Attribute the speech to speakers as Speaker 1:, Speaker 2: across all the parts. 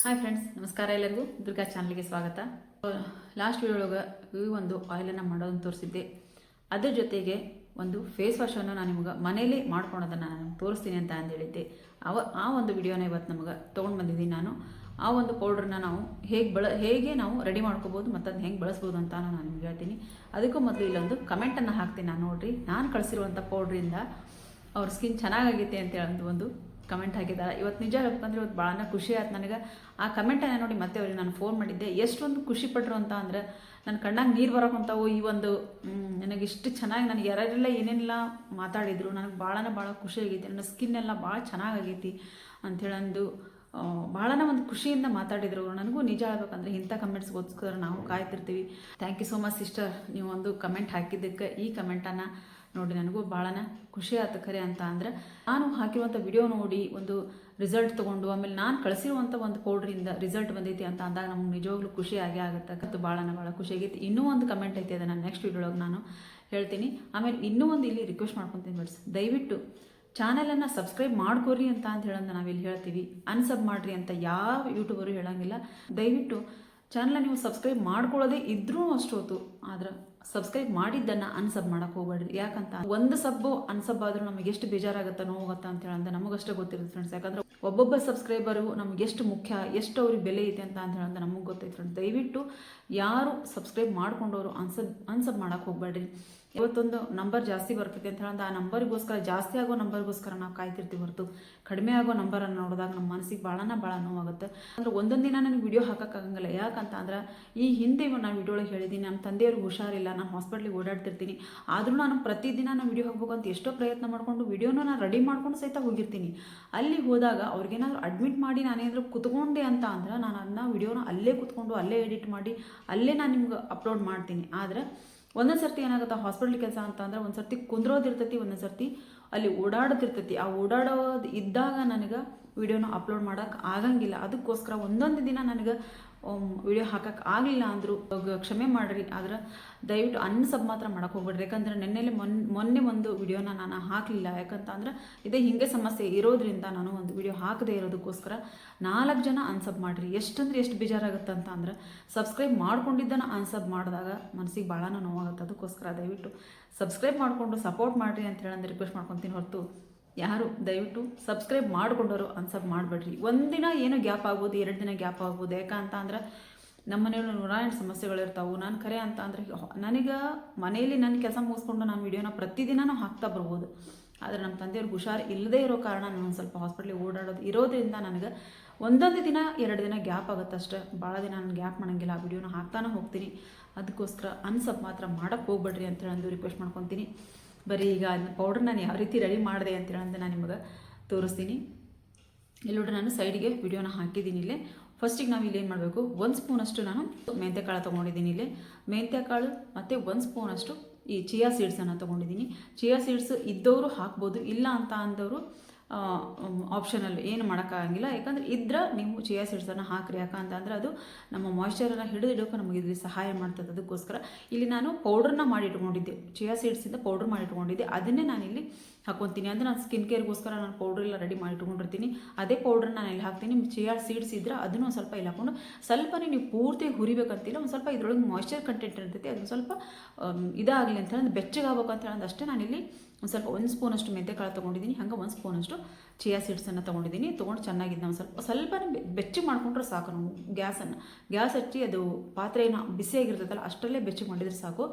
Speaker 1: Hi friends, ನಮಸ್ಕಾರ. ಎಲ್ಲರಿಗೂ ದುರ್ಗಾ ಚಾನಲ್ಗೆ ಸ್ವಾಗತ. ಲಾಸ್ಟ್ ವಿಡಿಯೋ ಈ ಒಂದು ಆಯಿಲನ್ನು ಮಾಡೋದನ್ನು ತೋರಿಸಿದ್ದೆ. ಅದ್ರ ಜೊತೆಗೆ ಒಂದು ಫೇಸ್ ವಾಶನ್ನು ನಾನು ನಿಮಗೆ ಮನೇಲಿ ಮಾಡ್ಕೊಳೋದನ್ನು ನಾನು ತೋರಿಸ್ತೀನಿ ಅಂತ ಅಂದೇಳಿದ್ದೆ. ಆ ಒಂದು ವಿಡಿಯೋನ ಇವತ್ತು ನಮಗೆ ತೊಗೊಂಡು ಬಂದಿದ್ದೀನಿ ನಾನು. ಆ ಒಂದು ಪೌಡ್ರನ್ನ ನಾವು ಹೇಗೆ ನಾವು ರೆಡಿ ಮಾಡ್ಕೋಬೋದು ಮತ್ತು ಅದನ್ನ ಹೆಂಗೆ ಬಳಸ್ಬೋದು ಅಂತ ನಾನು ನಿಮ್ಗೆ ಹೇಳ್ತೀನಿ. ಅದಕ್ಕೂ ಮೊದಲು ಇಲ್ಲೊಂದು ಕಮೆಂಟನ್ನು ಹಾಕ್ತೀನಿ ನಾನು. ನೋಡಿರಿ, ನಾನು ಕಳಿಸಿರುವಂಥ ಪೌಡ್ರಿಂದ ಅವ್ರ ಸ್ಕಿನ್ ಚೆನ್ನಾಗಾಗೈತೆ ಅಂತ ಹೇಳೋದು ಒಂದು ಕಮೆಂಟ್ ಹಾಕಿದ್ದಾರೆ. ಇವತ್ತು ನಿಜ ಹೇಳ್ಬೇಕಂದ್ರೆ ಇವತ್ತು ಭಾಳ ಖುಷಿ ಆಯ್ತು ನನಗೆ. ಆ ಕಮೆಂಟನ್ನು ನೋಡಿ ಮತ್ತೆ ಅವ್ರಿಗೆ ನಾನು ಫೋನ್ ಮಾಡಿದ್ದೆ. ಎಷ್ಟೊಂದು ಖುಷಿ ಪಟ್ಟರು ಅಂತ ಅಂದರೆ ನನ್ನ ಕಣ್ಣಾಗ ನೀರು ಬರೋಕ್ಕಂತಾವು. ಈ ಒಂದು ನನಗೆ ಇಷ್ಟು ಚೆನ್ನಾಗಿ ನನಗೆ ಯಾರೆಲ್ಲ ಏನೇನೆಲ್ಲ ಮಾತಾಡಿದರು, ನನಗೆ ಭಾಳ ಖುಷಿ ಆಗೈತಿ. ನನ್ನ ಸ್ಕಿನ್ ಎಲ್ಲ ಭಾಳ ಚೆನ್ನಾಗೈತಿ ಅಂಥೇಳಂದು ಭಾಳನ ಒಂದು ಖುಷಿಯಿಂದ ಮಾತಾಡಿದರು. ನನಗೂ ನಿಜ ಹೇಳ್ಬೇಕಂದ್ರೆ ಇಂಥ ಕಮೆಂಟ್ಸ್ಗೋಸ್ಕರ ನಾವು ಕಾಯ್ತಿರ್ತೀವಿ. Thank you so much sister, ನೀವು ಒಂದು ಕಮೆಂಟ್ ಹಾಕಿದ್ದಕ್ಕೆ. ಈ ಕಮೆಂಟನ್ನು ನೋಡಿ ನನಗೂ ಭಾಳನ ಖುಷಿ ಆಯ್ತು. ಖರೆ ಅಂತ ಅಂದರೆ ನಾನು ಹಾಕಿರುವಂಥ ವಿಡಿಯೋ ನೋಡಿ ಒಂದು ರಿಸಲ್ಟ್ ತೊಗೊಂಡು ಆಮೇಲೆ ನಾನು ಕಳಿಸಿರುವಂಥ ಒಂದು ಪೌಡ್ರಿಂದ ರಿಸಲ್ಟ್ ಬಂದೈತಿ ಅಂತ ಅಂದಾಗ ನಮ್ಗೆ ನಿಜವಾಗ್ಲೂ ಖುಷಿ ಆಗುತ್ತೆ. ಭಾಳ ಖುಷಿ ಆಗೈತಿ. ಇನ್ನೂ ಒಂದು ಕಮೆಂಟ್ ಐತಿ, ಅದನ್ನು ನೆಕ್ಸ್ಟ್ ವಿಡಿಯೋಗೆ ನಾನು ಹೇಳ್ತೀನಿ. ಆಮೇಲೆ ಇನ್ನೂ ಒಂದು ಇಲ್ಲಿ ರಿಕ್ವೆಸ್ಟ್ ಮಾಡ್ಕೊತೀನಿ ಬಿಡ್ಸ್, ದಯವಿಟ್ಟು ಚಾನಲನ್ನು ಸಬ್ಸ್ಕ್ರೈಬ್ ಮಾಡ್ಕೋರಿ ಅಂತ ಹೇಳೋದು ನಾವಿಲ್ಲಿ ಹೇಳ್ತೀವಿ. ಅನ್ಸಬ್ ಮಾಡಿರಿ ಅಂತ ಯಾವ ಯೂಟ್ಯೂಬರು ಹೇಳೋಂಗಿಲ್ಲ. ದಯವಿಟ್ಟು ಚಾನಲ್ನ ನೀವು ಸಬ್ಸ್ಕ್ರೈಬ್ ಮಾಡ್ಕೊಳ್ಳೋದೇ ಇದ್ರೂ ಅಷ್ಟು ಹೊತ್ತು, ಆದ್ರೆ ಸಬ್ಸ್ಕ್ರೈಬ್ ಮಾಡಿದ್ದನ್ನು ಅನ್ಸಬ್ ಮಾಡೋಕೆ ಹೋಗ್ಬೇಡ್ರಿ. ಯಾಕಂತ ಒಂದು ಸಬ್ಬು ಅನ್ಸಬ್ ಆದರೂ ನಮಗೆ ಎಷ್ಟು ಬೇಜಾರಾಗುತ್ತಾ ನೋವಾಗುತ್ತಾ ಅಂತ ಹೇಳಂದ್ರೆ ನಮಗಷ್ಟೇ ಗೊತ್ತಿರುತ್ತೆ ಫ್ರೆಂಡ್ಸ್. ಯಾಕಂದ್ರೆ ಒಬ್ಬೊಬ್ಬ ಸಬ್ಸ್ಕ್ರೈಬರು ನಮ್ಗೆ ಎಷ್ಟು ಮುಖ್ಯ, ಎಷ್ಟು ಅವ್ರಿಗೆ ಬೆಲೆ ಐತೆ ಅಂತ ಹೇಳಂದ್ರೆ ನಮಗೆ ಗೊತ್ತೈತೆ ಫ್ರೆಂಡ್ಸ್. ದಯವಿಟ್ಟು ಯಾರು ಸಬ್ಸ್ಕ್ರೈಬ್ ಮಾಡ್ಕೊಂಡವರು ಅನ್ಸಬ್ ಮಾಡೋಕೆ ಹೋಗ್ಬೇಡ್ರಿ. ಇವತ್ತೊಂದು ನಂಬರ್ ಜಾಸ್ತಿ ಬರ್ತೈತೆ ಅಂತ ಹೇಳಂದ್ರೆ ಆ ನಂಬರಿಗೋಸ್ಕರ, ಜಾಸ್ತಿ ಆಗೋ ನಂಬರ್ಗೋಸ್ಕರ ನಾವು ಕಾಯ್ತಿರ್ತೀವಿ ಹೊರತು ಕಡಿಮೆ ಆಗೋ ನಂಬರನ್ನು ನೋಡಿದಾಗ ನಮ್ಮ ಮನಸ್ಸಿಗೆ ಭಾಳ ನೋವಾಗುತ್ತೆ. ಅಂದ್ರೆ ಒಂದೊಂದು ದಿನ ನನಗೆ ವಿಡಿಯೋ ಹಾಕೋಕ್ಕಾಗಂಗಿಲ್ಲ. ಯಾಕಂತ ಅಂದ್ರೆ ಈ ಹಿಂದೆ ನಾನು ವಿಡಿಯೋ ಒಳಗೆ ಹೇಳಿದ್ದೀನಿ, ನಮ್ಮ ತಂದೆಯವ್ರಿಗೆ ಹುಷಾರಿಲ್ಲ, ನಾನು ಹಾಸ್ಪಿಟ್ಲಿಗೆ ಓಡಾಡ್ತಿರ್ತೀನಿ. ಆದರೂ ನಾನು ಪ್ರತಿದಿನ ನಾನು ವಿಡಿಯೋ ಹಾಕ್ಬೇಕು ಅಂತ ಎಷ್ಟೋ ಪ್ರಯತ್ನ ಮಾಡಿಕೊಂಡು ವಿಡಿಯೋನ ನಾನು ರೆಡಿ ಮಾಡ್ಕೊಂಡು ಸಹಿತ ಹೋಗಿರ್ತೀನಿ. ಅಲ್ಲಿ ಹೋದಾಗ ಅವ್ರಿಗೇನಾದ್ರು ಅಡ್ಮಿಟ್ ಮಾಡಿ ನಾನೇನಾದರೂ ಕುತ್ಕೊಂಡೆ ಅಂತ ಅಂದ್ರೆ ನಾನು ಅದನ್ನ ವಿಡಿಯೋನ ಅಲ್ಲೇ ಕುತ್ಕೊಂಡು ಅಲ್ಲೇ ಎಡಿಟ್ ಮಾಡಿ ಅಲ್ಲೇ ನಾನು ನಿಮ್ಗೆ ಅಪ್ಲೋಡ್ ಮಾಡ್ತೀನಿ. ಆದರೆ ಒಂದೊಂದು ಸರ್ತಿ ಏನಾಗುತ್ತೆ, ಹಾಸ್ಪಿಟ್ಲ್ ಕೆಲಸ ಅಂತ ಅಂದ್ರೆ ಒಂದು ಸರ್ತಿ ಕುಂದ್ರೋದಿರ್ತೈತಿ, ಒಂದೊಂದು ಸರ್ತಿ ಅಲ್ಲಿ ಓಡಾಡೋದಿರ್ತೈತಿ. ಆ ಓಡಾಡೋದು ಇದ್ದಾಗ ನನಗೆ ವಿಡಿಯೋನ ಅಪ್ಲೋಡ್ ಮಾಡೋಕೆ ಆಗಂಗಿಲ್ಲ. ಅದಕ್ಕೋಸ್ಕರ ಒಂದೊಂದು ದಿನ ನನಗೆ ವಿಡಿಯೋ ಹಾಕೋಕೆ ಆಗಲಿಲ್ಲ ಅಂದರೂ ಕ್ಷಮೆ ಮಾಡಿರಿ. ಆದ್ರೆ ದಯವಿಟ್ಟು ಅನ್ಸಬ್ ಮಾತ್ರ ಮಾಡೋಕೆ ಹೋಗ್ಬೇಡ್ರಿ. ಯಾಕಂದರೆ ಮೊನ್ನೆ ಒಂದು ವಿಡಿಯೋನ ನಾನು ಹಾಕಲಿಲ್ಲ. ಯಾಕಂತ ಅಂದ್ರೆ ಇದೇ ಹಿಂಗೆ ಸಮಸ್ಯೆ ಇರೋದ್ರಿಂದ ನಾನು ಒಂದು ವಿಡಿಯೋ ಹಾಕದೇ ಇರೋದಕ್ಕೋಸ್ಕರ 4 ಜನ ಅನ್ಸಬ್ ಮಾಡಿರಿ. ಎಷ್ಟಂದ್ರೆ ಎಷ್ಟು ಬೇಜಾರಾಗುತ್ತೆ ಅಂತ ಅಂದ್ರೆ ಸಬ್ಸ್ಕ್ರೈಬ್ ಮಾಡ್ಕೊಂಡಿದ್ದನ್ನು ಅನ್ಸಬ್ ಮಾಡಿದಾಗ ಮನಸ್ಸಿಗೆ ಭಾಳ ನೋವಾಗುತ್ತೆ. ಅದಕ್ಕೋಸ್ಕರ ದಯವಿಟ್ಟು ಸಬ್ಸ್ಕ್ರೈಬ್ ಮಾಡಿಕೊಂಡು ಸಪೋರ್ಟ್ ಮಾಡಿರಿ ಅಂತ ಹೇಳಂದು ರಿಕ್ವೆಸ್ಟ್ ಮಾಡ್ಕೊತೀನಿ ಹೊರತು ಯಾರು ದಯವಿಟ್ಟು ಸಬ್ಸ್ಕ್ರೈಬ್ ಮಾಡ್ಕೊಂಡವರು ಅನ್ಸಬ್ ಮಾಡಬೇಡ್ರಿ. ಒಂದಿನ ಏನೋ ಗ್ಯಾಪ್ ಆಗ್ಬೋದು, 2 ದಿನ ಗ್ಯಾಪ್ ಆಗ್ಬೋದು. ಯಾಕಂತ ಅಂದ್ರೆ ನಮ್ಮ ಮನೆಯಲ್ಲೂ 108 ಸಮಸ್ಯೆಗಳಿರ್ತಾವೆ. ನಾನು ಖರೆ ಅಂತ ಅಂದರೆ ನನಗೆ ಮನೆಯಲ್ಲಿ ನನ್ನ ಕೆಲಸ ಮುಗಿಸ್ಕೊಂಡು ನಾನು ವಿಡಿಯೋನ ಪ್ರತಿದಿನ ಹಾಕ್ತಾ ಬರ್ಬೋದು. ಆದರೆ ನಮ್ಮ ತಂದೆಯವ್ರಿಗೆ ಹುಷಾರು ಇಲ್ಲದೇ ಇರೋ ಕಾರಣ ನಾನು ಸ್ವಲ್ಪ ಹಾಸ್ಪಿಟ್ಲಿಗೆ ಓಡಾಡೋದು ಇರೋದ್ರಿಂದ ನನಗೆ ಒಂದೊಂದು ದಿನ 2 ದಿನ ಗ್ಯಾಪ್ ಆಗುತ್ತೆ ಅಷ್ಟೇ. ಭಾಳ ದಿನ ನಾನು ಗ್ಯಾಪ್ ಮಾಡೋಂಗಿಲ್ಲ, ಆ ವಿಡಿಯೋನ ಹಾಕ್ತಾನೆ ಹೋಗ್ತೀನಿ. ಅದಕ್ಕೋಸ್ಕರ ಅನ್ಸಬ್ ಮಾತ್ರ ಮಾಡೋಕ್ಕೆ ಹೋಗ್ಬೇಡ್ರಿ ಅಂತೇಳಿ ರಿಕ್ವೆಸ್ಟ್ ಮಾಡ್ಕೊತೀನಿ. ಬರೀ ಈಗ ಅದನ್ನ ಪೌಡ್ರ್ ನಾನು ಯಾವ ರೀತಿ ರೆಡಿ ಮಾಡಿದೆ ಅಂತೇಳಿ ನಾನು ನಿಮಗೆ ತೋರಿಸ್ತೀನಿ. ಇಲ್ಲಿ ನೋಡ್ರಿ, ನಾನು ಸೈಡಿಗೆ ವಿಡಿಯೋನ ಹಾಕಿದ್ದೀನಿ. ಇಲ್ಲೇ ಫಸ್ಟಿಗೆ ನಾವು ಇಲ್ಲಿ ಏನು ಮಾಡಬೇಕು, 1 ಸ್ಪೂನಷ್ಟು ನಾನು ಮೆಂತ್ಯಕಾಳು ತೊಗೊಂಡಿದ್ದೀನಿ. ಇಲ್ಲಿ ಮೆಂತ್ಯಕಾಳು ಮತ್ತು 1 ಸ್ಪೂನಷ್ಟು ಈ ಚಿಯಾ ಸೀಡ್ಸನ್ನು ತೊಗೊಂಡಿದ್ದೀನಿ. ಚಿಯಾ ಸೀಡ್ಸ್ ಇದ್ದವರು ಹಾಕ್ಬೋದು, ಇಲ್ಲ ಅಂತ ಅಂದವರು ಆಪ್ಷನಲ್, ಏನು ಮಾಡೋಕ್ಕಾಗಂಗಿಲ್ಲ. ಯಾಕಂದರೆ ಇದ್ರೆ ನೀವು ಚಿಯಾ ಸೀಡ್ಸನ್ನು ಹಾಕ್ರಿ. ಯಾಕಂತಂದ್ರೆ ಅದು ನಮ್ಮ ಮಾಯ್ಶ್ಚರನ್ನು ಹಿಡಿದಿಡೋಕೆ ನಮಗೆ ಇದು ಸಹಾಯ ಮಾಡ್ತದೆ. ಅದಕ್ಕೋಸ್ಕರ ಇಲ್ಲಿ ನಾನು ಪೌಡ್ರನ್ನ ಮಾಡಿಟ್ಕೊಂಡಿದ್ದೆ, ಚಿಯಾ ಸೀಡ್ಸಿಂದ ಪೌಡ್ರ್ ಮಾಡಿಟ್ಕೊಂಡಿದ್ದೆ. ಅದನ್ನೇ ನಾನಿಲ್ಲಿ ಹಾಕ್ಕೊತೀನಿ. ಅಂದರೆ ನಾನು ಸ್ಕಿನ್ ಕೇರ್ಗೋಸ್ಕರ ನಾನು ಪೌಡ್ರೆಲ್ಲ ರೆಡಿ ಮಾಡಿಟ್ಕೊಂಡಿರ್ತೀನಿ. ಅದೇ ಪೌಡ್ರನ್ನ ನಾನು ಇಲ್ಲಿ ಹಾಕ್ತೀನಿ. ಚಿಯಾ ಸೀಡ್ಸ್ ಇದ್ರೆ ಅದನ್ನು ಒಂದು ಸ್ವಲ್ಪ ಇಲ್ಲಿ ಹಾಕ್ಕೊಂಡು ಸ್ವಲ್ಪನೇ ನೀವು ಪೂರ್ತಿ ಹುರಿಬೇಕಂತಿಲ್ಲ, ಒಂದು ಸ್ವಲ್ಪ ಇದ್ರೊಳಗೆ ಮಾಯ್ಶ್ಚರ್ ಕಂಟೆಂಟ್ ಇರ್ತೈತಿ, ಅದನ್ನು ಸ್ವಲ್ಪ ಇದಾಗಲಿ ಅಂತ ಹೇಳಿ ಬೆಚ್ಚಗಾಗಬೇಕು ಅಂತ ಹೇಳೋದು ಅಷ್ಟೇ. ನಾನಿಲ್ಲಿ ಒಂದು ಸ್ವಲ್ಪ 1 ಸ್ಪೂನಷ್ಟು ಮೆಂತ್ಯಕಾಳು ತೊಗೊಂಡಿದ್ದೀನಿ. ಹಂಗೆ 1 ಸ್ಪೂನಷ್ಟು ಚಿಯಾ ಸೀಡ್ಸನ್ನು ತೊಗೊಂಡಿದ್ದೀನಿ. ತೊಗೊಂಡು ಚೆನ್ನಾಗಿದ್ದು ನಾವು ಸ್ವಲ್ಪ ಬೆಚ್ಚಗೆ ಮಾಡ್ಕೊಂಡ್ರೆ ಸಾಕು. ನಾವು ಗ್ಯಾಸ್ ಹಚ್ಚಿ ಅದು ಪಾತ್ರೆನ ಬಿಸಿಯಾಗಿರ್ತೈತಲ್ಲ ಅಷ್ಟರಲ್ಲೇ ಬೆಚ್ಚಗೆ ಮಾಡಿದರೆ ಸಾಕು.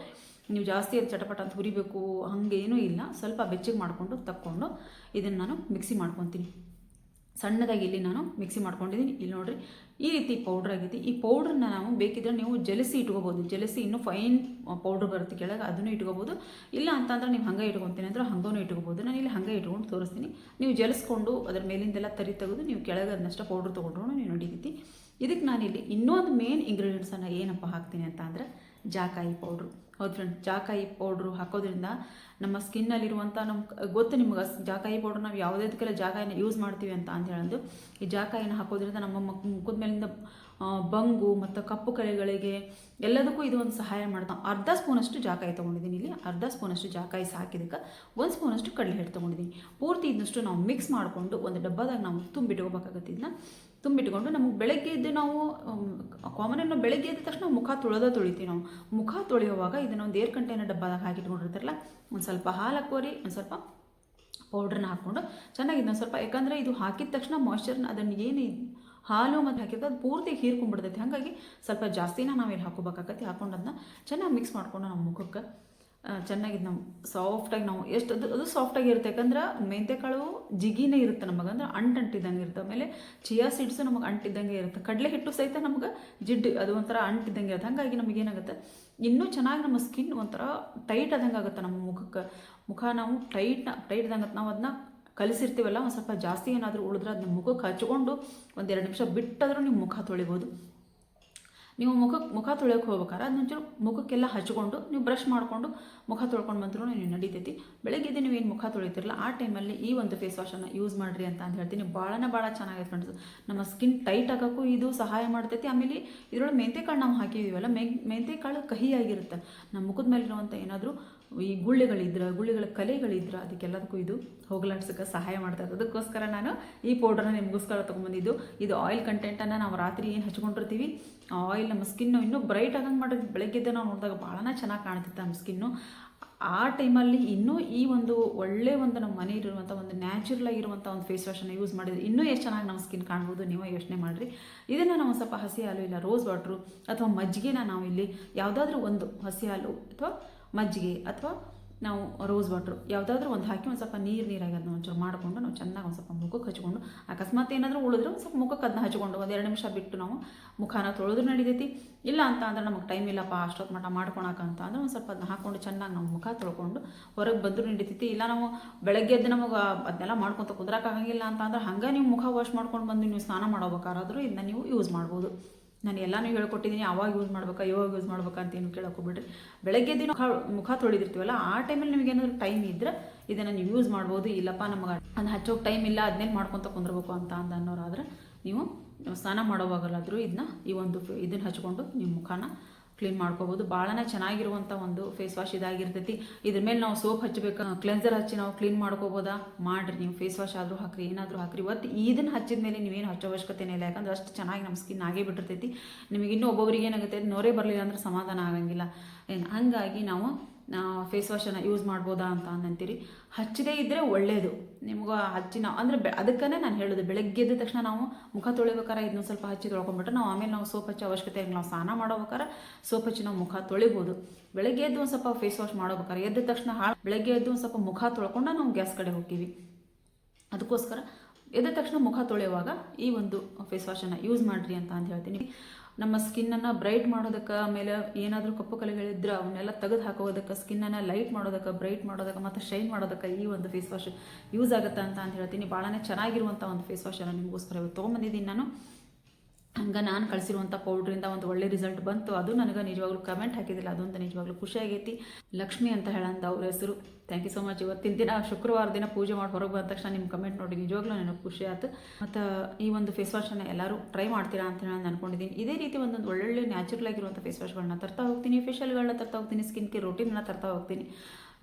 Speaker 1: ನೀವು ಜಾಸ್ತಿ ಅದು ಚಟಪಟ ಅಂತ ಹುರಿಬೇಕು ಹಾಗೇನೂ ಇಲ್ಲ. ಸ್ವಲ್ಪ ಬೆಚ್ಚಗೆ ಮಾಡಿಕೊಂಡು ತಕ್ಕೊಂಡು ಇದನ್ನು ನಾನು ಮಿಕ್ಸಿ ಮಾಡ್ಕೊತೀನಿ. ಸಣ್ಣದಾಗಿ ಇಲ್ಲಿ ನಾನು ಮಿಕ್ಸಿ ಮಾಡ್ಕೊಂಡಿದ್ದೀನಿ. ಇಲ್ಲಿ ನೋಡಿರಿ, ಈ ರೀತಿ ಪೌಡ್ರ್ ಆಗೈತಿ. ಈ ಪೌಡ್ರನ್ನ ನಾವು ಬೇಕಿದ್ರೆ ನೀವು ಜಲಸಿ ಇಟ್ಕೋಬೋದು. ಜಲಸಿ ಇನ್ನೂ ಫೈನ್ ಪೌಡ್ರ್ ಬರುತ್ತೆ ಕೆಳಗೆ, ಅದನ್ನು ಇಟ್ಕೋಬೋದು. ಇಲ್ಲ ಅಂತಂದ್ರೆ ನೀವು ಹಂಗೆ ಇಟ್ಕೊತೀನಿ ಅಂದ್ರೆ ಹಂಗೂ ಇಟ್ಕೋಬೋದು. ನಾನು ಇಲ್ಲಿ ಹಂಗೆ ಇಟ್ಕೊಂಡು ತೋರಿಸ್ತೀನಿ. ನೀವು ಜಲಿಸ್ಕೊಂಡು ಅದ್ರ ಮೇಲಿಂದೆಲ್ಲ ತರಿ ತೆಗೆದು ನೀವು ಕೆಳಗೆ ಅದನ್ನಷ್ಟು ಪೌಡ್ರ್ ತೊಗೊಂಡ್ರು ನೀವು ನಡೀತೈತಿ. ಇದಕ್ಕೆ ನಾನಿಲ್ಲಿ ಇನ್ನೊಂದು ಮೇನ್ ಇಂಗ್ರೀಡಿಯೆಂಟ್ಸನ್ನು ಏನಪ್ಪ ಹಾಕ್ತೀನಿ ಅಂತ ಅಂದರೆ ಜಾಕಾಯಿ ಪೌಡ್ರು. ಹೌದು ಫ್ರೆಂಡ್, ಜಾಕಾಯಿ ಪೌಡ್ರು ಹಾಕೋದ್ರಿಂದ ನಮ್ಮ ಸ್ಕಿನ್ನಲ್ಲಿರುವಂಥ ಗೊತ್ತು ನಿಮ್ಗೆ ಜಾಕಾಯಿ ಪೌಡ್ರ್ ನಾವು ಯಾವುದಕ್ಕೆಲ್ಲ ಜಾಕಾಯಿನ ಯೂಸ್ ಮಾಡ್ತೀವಿ ಅಂತ ಹೇಳೋದು. ಈ ಜಾಕಾಯಿನ ಹಾಕೋದ್ರಿಂದ ನಮ್ಮ ಮುಖದ ಮೇಲಿಂದ ಬಂಗು ಮತ್ತು ಕಪ್ಪು ಕಲೆಗಳಿಗೆ ಎಲ್ಲದಕ್ಕೂ ಇದು ಒಂದು ಸಹಾಯ ಮಾಡ್ತಾವೆ. ಅರ್ಧ ಸ್ಪೂನಷ್ಟು ಜಾಕಾಯಿ ತೊಗೊಂಡಿದ್ದೀನಿ. ಇಲ್ಲಿ ಅರ್ಧ ಸ್ಪೂನಷ್ಟು ಜಾಕಾಯಿ ಸಾಕಿದಕ್ಕೆ 1 ಸ್ಪೂನಷ್ಟು ಕಡಲೆ ಹಿಟ್ಟು ತೊಗೊಂಡಿದ್ದೀನಿ. ಪೂರ್ತಿ ಇದನ್ನಷ್ಟು ನಾವು ಮಿಕ್ಸ್ ಮಾಡಿಕೊಂಡು ಒಂದು ಡಬ್ಬದಾಗ ನಾವು ತುಂಬಿಟ್ಕೋಬೇಕಾಗತ್ತೆ. ಇದನ್ನ ತುಂಬಿಟ್ಕೊಂಡು ನಮಗೆ ಬೆಳಗ್ಗೆ ಎದ್ದು ನಾವು ಕಾಮನ್ ನಾವು ಬೆಳಗ್ಗೆ ಎದ್ದ ತಕ್ಷಣ ಮುಖ ತೊಳಿತೀವಿ. ನಾವು ಮುಖ ತೊಳೆಯುವಾಗ ಇದನ್ನು ಒಂದು ಏರ್ ಕಂಟೈನರ್ ಡಬ್ಬದಾಗ ಹಾಕಿಟ್ಕೊಂಡಿರ್ತಾರಲ್ಲ, ಒಂದು ಸ್ವಲ್ಪ ಹಾಲು ಹಾಕೋರಿ, ಒಂದು ಸ್ವಲ್ಪ ಪೌಡ್ರನ್ನ ಹಾಕ್ಕೊಂಡು ಚೆನ್ನಾಗಿ ಇದನ್ನ ಸ್ವಲ್ಪ, ಯಾಕಂದರೆ ಇದು ಹಾಕಿದ ತಕ್ಷಣ ಮಾಯ್ಶ್ಚರ್ನ ಅದನ್ನು ಏನು ಹಾಲು ಮತ್ತು ಹಾಕಿದ್ರೆ ಅದು ಪೂರ್ತಿ ಹೀರ್ಕೊಂಡ್ಬಿಡ್ತೈತಿ. ಹಾಗಾಗಿ ಸ್ವಲ್ಪ ಜಾಸ್ತಿನ ನಾವಿಲ್ಲಿ ಹಾಕೋಬೇಕಾಗತ್ತೆ. ಹಾಕೊಂಡು ಅದನ್ನ ಚೆನ್ನಾಗಿ ಮಿಕ್ಸ್ ಮಾಡ್ಕೊಂಡು ನಮ್ಮ ಮುಖಕ್ಕೆ ಚೆನ್ನಾಗಿ ನಾವು ಸಾಫ್ಟಾಗಿ ನಾವು ಎಷ್ಟು ಅದು ಸಾಫ್ಟಾಗಿ ಇರುತ್ತೆ. ಯಾಕಂದ್ರೆ ಮೆಂತೆಕಾಳು ಜಿಗಿನೇ ಇರುತ್ತೆ ನಮಗೆ, ಅಂದ್ರೆ ಅಂಟಿದ್ದಂಗೆ ಇರುತ್ತೆ. ಆಮೇಲೆ ಚಿಯಾ ಸೀಡ್ಸು ನಮಗೆ ಅಂಟಿದ್ದಂಗೆ ಇರುತ್ತೆ. ಕಡಲೆ ಹಿಟ್ಟು ಸಹಿತ ನಮ್ಗೆ ಜಿಡ್ಡು ಅದು ಒಂಥರ ಅಂಟಿದ್ದಂಗೆ ಇರುತ್ತೆ. ಹಾಗಾಗಿ ನಮಗೇನಾಗುತ್ತೆ, ಇನ್ನೂ ಚೆನ್ನಾಗಿ ನಮ್ಮ ಸ್ಕಿನ್ ಒಂಥರ ಟೈಟ್ ಆದಂಗೆ ಆಗುತ್ತೆ. ನಮ್ಮ ಮುಖ ನಾವು ಟೈಟ್ದಂಗೆ ನಾವು ಅದನ್ನ ಕಲಿಸಿರ್ತೀವಲ್ಲ, ಒಂದು ಸ್ವಲ್ಪ ಜಾಸ್ತಿ ಏನಾದರೂ ಉಳಿದ್ರೆ ಅದನ್ನ ಮುಖಕ್ಕೆ ಹಚ್ಕೊಂಡು ಒಂದು 2 ನಿಮಿಷ ಬಿಟ್ಟಾದರೂ ನೀವು ಮುಖ ತೊಳಿಬೋದು. ನೀವು ಮುಖ ತೊಳೆಯೋಕೆ ಹೋಗ್ಬೇಕಾರೆ ಅದನ್ನೊಂಚೂರು ಮುಖಕ್ಕೆಲ್ಲ ಹಚ್ಕೊಂಡು ನೀವು ಬ್ರಷ್ ಮಾಡಿಕೊಂಡು ಮುಖ ತೊಳ್ಕೊಂಡು ಬಂದರೂ ನೀವು ನಡೀತೈತಿ. ಬೆಳಗ್ಗೆ ನೀವು ಏನು ಮುಖ ತೊಳಿತಿರಲ್ಲ ಆ ಟೈಮಲ್ಲಿ ಈ ಒಂದು ಫೇಸ್ ವಾಶನ್ನು ಯೂಸ್ ಮಾಡಿರಿ ಅಂತ ಹೇಳ್ತೀನಿ. ಭಾಳ ಚೆನ್ನಾಗಿದೆ ಫ್ರೆಂಡ್ಸ್. ನಮ್ಮ ಸ್ಕಿನ್ ಟೈಟ್ ಆಗೋಕ್ಕೂ ಇದು ಸಹಾಯ ಮಾಡ್ತೈತಿ. ಆಮೇಲೆ ಇದರೊಳಗೆ ಮೆಂತೆಕಾಳು ನಾವು ಹಾಕಿದ್ದೀವಲ್ಲ, ಮೆಂತೆಕಾಳು ಕಹಿಯಾಗಿರುತ್ತೆ. ನಮ್ಮ ಮುಖದ ಮೇಲಿರುವಂಥ ಏನಾದರೂ ಈ ಗುಳ್ಳೆಗಳ ಕಲೆಗಳಿದ್ರೆ ಅದಕ್ಕೆಲ್ಲದಕ್ಕೂ ಇದು ಹೋಗ್ಲಾಡ್ಸೋಕ್ಕೆ ಸಹಾಯ ಮಾಡ್ತದೆ. ಅದಕ್ಕೋಸ್ಕರ ನಾನು ಈ ಪೌಡ್ರನ್ನ ನಿಮಗೋಸ್ಕರ ತೊಗೊಂಬಂದಿದ್ದು. ಇದು ಆಯಿಲ್ ಕಂಟೆಂಟನ್ನು ನಾವು ರಾತ್ರಿ ಏನು ಹಚ್ಕೊಂಡಿರ್ತೀವಿ, ಆ ಆಯಿಲ್ ನಮ್ಮ ಸ್ಕಿನ್ನು ಇನ್ನೂ ಬ್ರೈಟ್ ಆಗಂಗೆ ಮಾಡೋದು. ಬೆಳಗ್ಗೆದ್ದೆ ನಾವು ನೋಡಿದಾಗ ಭಾಳನೇ ಚೆನ್ನಾಗಿ ಕಾಣ್ತಿತ್ತು ನಮ್ಮ ಸ್ಕಿನ್ನು. ಆ ಟೈಮಲ್ಲಿ ಇನ್ನೂ ಈ ಒಂದು ಒಳ್ಳೆ ಒಂದು ನಮ್ಮ ಮನೆಯಲ್ಲಿರುವಂಥ ಒಂದು ನ್ಯಾಚುರಲ್ ಆಗಿರುವಂಥ ಒಂದು ಫೇಸ್ ವಾಶನ್ನು ಯೂಸ್ ಮಾಡಿದರೆ ಇನ್ನೂ ಎಷ್ಟು ಚೆನ್ನಾಗಿ ನಮ್ಮ ಸ್ಕಿನ್ ಕಾಣ್ಬೋದು. ನೀವು ಯೋಚನೆ ಮಾಡಿರಿ. ಇದನ್ನು ನಾವು ಸ್ವಲ್ಪ ಹಸಿ ಹಾಲು ಇಲ್ಲ ರೋಸ್ ವಾಟ್ರು ಅಥವಾ ಮಜ್ಜಿಗೆನ ನಾವು ಇಲ್ಲಿ ಯಾವುದಾದ್ರೂ ಒಂದು ಹಸಿ ಹಾಲು ಅಥವಾ ಮಜ್ಜಿಗೆ ಅಥವಾ ನಾವು ರೋಸ್ ವಾಟ್ರು ಯಾವುದಾದ್ರೂ ಒಂದು ಹಾಕಿ ಒಂದು ಸ್ವಲ್ಪ ನೀರಾಗಿ ಅದನ್ನ ಒಂಚೂರು ಮಾಡಿಕೊಂಡು ನಾವು ಚೆನ್ನಾಗಿ ಒಂದು ಸ್ವಲ್ಪ ಮುಖಕ್ಕೆ ಹಚ್ಕೊಂಡು, ಅಕಸ್ಮಾತ್ ಏನಾದರೂ ಉಳಿದ್ರೆ ಒಂದು ಸ್ವಲ್ಪ ಮುಖಕ್ಕೆ ಅದನ್ನ ಹಚ್ಕೊಂಡು ಒಂದು 2 ನಿಮಿಷ ಬಿಟ್ಟು ನಾವು ಮುಖನ ತೊಳೆದ್ರು ನಡಿತೈತಿ. ಇಲ್ಲ ಅಂತ ಅಂದ್ರೆ ನಮಗೆ ಟೈಮ್ ಇಲ್ಲಪ್ಪ ಅಷ್ಟೊತ್ತು ಮಟ್ಟ ಮಾಡ್ಕೊಳಕಂತ ಅಂದ್ರೆ ಒಂದು ಸ್ವಲ್ಪ ಅದನ್ನ ಹಾಕ್ಕೊಂಡು ಚೆನ್ನಾಗಿ ನಾವು ಮುಖ ತೊಳ್ಕೊಂಡು ಹೊರಗೆ ಬಂದರೂ ನಡೀತೈತಿ. ಇಲ್ಲ ನಾವು ಬೆಳಗ್ಗೆ ಎದ್ದು ನಮಗೆ ಅದನ್ನೆಲ್ಲ ಮಾಡ್ಕೊತ ಕುಂದ್ರಕ್ಕಾಗಂಗಿಲ್ಲ ಅಂತ ಅಂದ್ರೆ ಹಂಗೆ ನೀವು ಮುಖ ವಾಶ್ ಮಾಡ್ಕೊಂಡು ಬಂದು ನೀವು ಸ್ನಾನ ಮಾಡೋಬೇಕಾದ್ರೂ ಇದನ್ನ ನೀವು ಯೂಸ್ ಮಾಡ್ಬೋದು. ನಾನು ಎಲ್ಲನೂ ಹೇಳ್ಕೊಟ್ಟಿದ್ದೀನಿ. ಯಾವಾಗ ಯೂಸ್ ಮಾಡ್ಬೇಕಾ, ಯಾವಾಗ ಯೂಸ್ ಮಾಡ್ಬೇಕಾ ಅಂತ ಏನು ಕೇಳೋಕೋಗ್ಬಿಡ್ರಿ. ಬೆಳಗ್ಗೆ ದಿನ ಮುಖ ತೊಳಿದಿರ್ತೀವಲ್ಲ ಆ ಟೈಮಲ್ಲಿ ನಿಮಗೇನಾದರೂ ಟೈಮ್ ಇದ್ದರೆ ಇದನ್ನು ನೀವು ಯೂಸ್ ಮಾಡ್ಬೋದು. ಇಲ್ಲಪ್ಪ ನಮಗೆ ಅದನ್ನ ಹಚ್ಚೋಕೆ ಟೈಮ್ ಇಲ್ಲ, ಅದನ್ನೇನು ಮಾಡ್ಕೊತ ಕುಂದ್ರಬೇಕು ಅಂತ ಅನ್ನೋರಾದ್ರೆ ನೀವು ಸ್ನಾನ ಮಾಡೋವಾಗಲಾದರೂ ಇದನ್ನು ಹಚ್ಕೊಂಡು ನೀವು ಮುಖನ ಕ್ಲೀನ್ ಮಾಡ್ಕೋಬೋದು. ಭಾಳನೇ ಚೆನ್ನಾಗಿರುವಂಥ ಒಂದು ಫೇಸ್ ವಾಶ್ ಇದಾಗಿರ್ತೈತಿ. ಇದ್ರ ಮೇಲೆ ನಾವು ಸೋಪ್ ಹಚ್ಚಬೇಕು, ಕ್ಲೆನ್ಸರ್ ಹಚ್ಚಿ ನಾವು ಕ್ಲೀನ್ ಮಾಡ್ಕೋಬೋದಾ, ಮಾಡಿರಿ. ನೀವು ಫೇಸ್ ವಾಶ್ ಆದರೂ ಹಾಕ್ರಿ, ಏನಾದರೂ ಹಾಕ್ರಿ. ಇದನ್ನು ಹಚ್ಚಿದ ಮೇಲೆ ನೀವೇನು ಹಚ್ಚೋ ಅವಶ್ಯಕತೆನೇ ಇಲ್ಲ. ಯಾಕಂದ್ರೆ ಅಷ್ಟು ಚೆನ್ನಾಗಿ ನಮ್ಮ ಸ್ಕಿನ್ ಆಗೇ ಬಿಟ್ಟಿರ್ತೈತಿ. ನಿಮಗೆ ಇನ್ನೂ ಒಬ್ಬೊಬ್ರಿಗೆ ಏನಾಗುತ್ತೆ, ನೋರೇ ಬರಲಿಲ್ಲ ಅಂದ್ರೆ ಸಮಾಧಾನ ಆಗಂಗಿಲ್ಲ. ಹಾಗಾಗಿ ನಾವು ಫೇಸ್ ವಾಶನ್ನು ಯೂಸ್ ಮಾಡ್ಬೋದಾ ಅಂತ ಅಂತೀರಿ. ಹಚ್ಚದೇ ಇದ್ದರೆ ಒಳ್ಳೆಯದು. ನಿಮ್ಗೆ ಅಂದರೆ ಅದಕ್ಕೇ ನಾನು ಹೇಳೋದು, ಬೆಳಗ್ಗೆ ಎದ್ದ ತಕ್ಷಣ ನಾವು ಮುಖ ತೊಳಿಬೇಕಾರೆ ಇದನ್ನು ಸ್ವಲ್ಪ ಹಚ್ಚಿ ತೊಳ್ಕೊಂಡ್ಬಿಟ್ರೆ ನಾವು ಆಮೇಲೆ ನಾವು ಸೋಪ್ ಹಚ್ಚೋ ಅವಶ್ಯಕತೆ ಇಲ್ಲ. ನಾವು ಸ್ನಾನ ಮಾಡೋಬೇಕಾರೆ ಸೋಪ್ ಹಚ್ಚಿ ನಾವು ಮುಖ ತೊಳಿಬೋದು. ಬೆಳಗ್ಗೆ ಎದ್ದು ಒಂದು ಸ್ವಲ್ಪ ಫೇಸ್ ವಾಶ್ ಮಾಡೋಬೇಕಾರೆ ಎದ್ದ ತಕ್ಷಣ ಬೆಳಗ್ಗೆ ಎದ್ದು ಒಂದು ಸ್ವಲ್ಪ ಮುಖ ತೊಳ್ಕೊಂಡು ನಾವು ಗ್ಯಾಸ್ ಕಡೆ ಹೋಗ್ತೀವಿ. ಅದಕ್ಕೋಸ್ಕರ ಎದ್ದ ತಕ್ಷಣ ಮುಖ ತೊಳೆಯುವಾಗ ಈ ಒಂದು ಫೇಸ್ ವಾಶನ್ನು ಯೂಸ್ ಮಾಡಿರಿ ಅಂತ ಹೇಳ್ತೀನಿ. ನಮ್ಮ ಸ್ಕಿನ್ನನ್ನು ಬ್ರೈಟ್ ಮಾಡೋದಕ್ಕೆ, ಆಮೇಲೆ ಏನಾದರೂ ಕಪ್ಪು ಕಲೆಗಳಿದ್ರೆ ಅವನ್ನೆಲ್ಲ ತೆಗೆದು ಹಾಕೋದಕ್ಕೆ, ಸ್ಕಿನ್ನನ್ನು ಲೈಟ್ ಮಾಡೋದಕ್ಕೆ, ಬ್ರೈಟ್ ಮಾಡೋದಕ್ಕೆ ಮತ್ತು ಶೈನ್ ಮಾಡೋದಕ್ಕೆ ಈ ಒಂದು ಫೇಸ್ ವಾಶ್ ಯೂಸ್ ಆಗುತ್ತೆ ಅಂತ ಹೇಳ್ತೀನಿ. ಭಾಳನೇ ಚೆನ್ನಾಗಿರುವಂಥ ಒಂದು ಫೇಸ್ ವಾಶನ್ನು ನಿಮಗೋಸ್ಕರ ಇವತ್ತು ತೊಗೊಂಬಂದಿದ್ದೀನಿ ನಾನು. ಹಂಗೆ ನಾನು ಕಳಿಸಿರುವಂಥ ಪೌಡ್ರಿಂದ ಒಂದು ಒಳ್ಳೆ ರಿಸಲ್ಟ್ ಬಂತು. ಅದು ನನಗೆ ನಿಜವಾಗ್ಲೂ ಕಮೆಂಟ್ ಹಾಕಿದಿಲ್ಲ, ಅದೊಂದು ನಿಜವಾಗ್ಲೂ ಖುಷಿಯಾಗೈತಿ. ಲಕ್ಷ್ಮಿ ಅಂತ ಹೇಳಂತ ಅವ್ರ ಹೆಸರು. Thank you so much. ಇವತ್ತಿನ ದಿನ ಶುಕ್ರವಾರ ದಿನ ಪೂಜೆ ಮಾಡಿ ಹೊರಗೆ ಬಂದ ತಕ್ಷಣ ನಿಮ್ಮ ಕಮೆಂಟ್ ನೋಡಿ ನಿಜವಾಗ್ಲೂ ನನಗೆ ಖುಷಿ ಆಯ್ತು. ಮತ್ತು ಈ ಒಂದು ಫೇಸ್ ವಾಶನ್ನು ಎಲ್ಲರೂ ಟ್ರೈ ಮಾಡ್ತೀರಾ ಅಂತ ಹೇಳಿ ನಾನು ಅಂದ್ಕೊಂಡಿದ್ದೀನಿ. ಇದೇ ರೀತಿ ಒಂದೊಂದು ಒಳ್ಳೆ ನ್ಯಾಚುರಲ್ ಆಗಿರುವಂಥ ಫೇಸ್ ವಾಶ್ಗಳನ್ನ ತರ್ತಾ ಹೋಗ್ತೀನಿ, ಫೇಶಿಯಲ್ಗಳನ್ನ ತರ್ತಾ ಹೋಗ್ತೀನಿ, ಸ್ಕಿನ್ ಕೇರ್ ರೂಟೀನ್ನ ತರ್ತಾ ಹೋಗ್ತೀನಿ.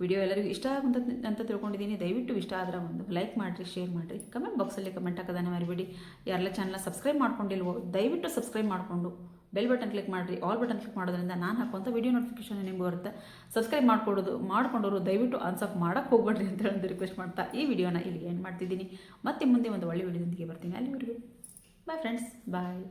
Speaker 1: ವಿಡಿಯೋ ಎಲ್ಲರಿಗೂ ಇಷ್ಟ ಆಗುವಂತ ಅಂತ ತಿಳ್ಕೊಂಡಿದ್ದೀನಿ. ದಯವಿಟ್ಟು ಇಷ್ಟ ಆದರೆ ಒಂದು ಲೈಕ್ ಮಾಡಿರಿ, ಶೇರ್ ಮಾಡಿರಿ, ಕಮೆಂಟ್ ಬಾಕ್ಸಲ್ಲಿ ಕಮೆಂಟ್ ಹಾಕೋದನ್ನು ಮರಿಬೇಡಿ. ಯಾರೆಲ್ಲ ಚಾನಲ್ನ ಸಬ್ಸ್ಕ್ರೈಬ್ ಮಾಡ್ಕೊಂಡಿಲ್ವೋ ದಯವಿಟ್ಟು ಸಬ್ಸ್ಕ್ರೈಬ್ ಮಾಡಿಕೊಂಡು ಬೆಲ್ ಬಟನ್ ಕ್ಲಿಕ್ ಮಾಡಿರಿ. ಆಲ್ ಬಟನ್ ಕ್ಲಿಕ್ ಮಾಡೋದ್ರಿಂದ ನಾನು ಹಾಕುವಂಥ ವಿಡಿಯೋ ನೋಟಿಫಿಕೇಶನ್ ನಿಮ್ಗೆ ಬರುತ್ತೆ. ಸಬ್ಸ್ಕ್ರೈಬ್ ಮಾಡ್ಕೊಂಡವರು ದಯವಿಟ್ಟು ಅನ್ಸಪ್ ಮಾಡೋಕ್ಕೆ ಹೋಗ್ಬೇಡ್ರಿ ಅಂತ ಹೇಳಿ ರಿಕ್ವೆಸ್ಟ್ ಮಾಡ್ತಾ ಈ ವಿಡಿಯೋನ ಇಲ್ಲಿಗೆ ಎಂಡ್ ಮಾಡ್ತಿದ್ದೀನಿ. ಮತ್ತೆ ಮುಂದೆ ಒಂದು ಒಳ್ಳೆ ವಿಡಿಯೋದೊಂದಿಗೆ ಬರ್ತೀನಿ. ಅಲ್ಲಿವರೆಗೂ ಬಾಯ್ ಫ್ರೆಂಡ್ಸ್, ಬಾಯ್.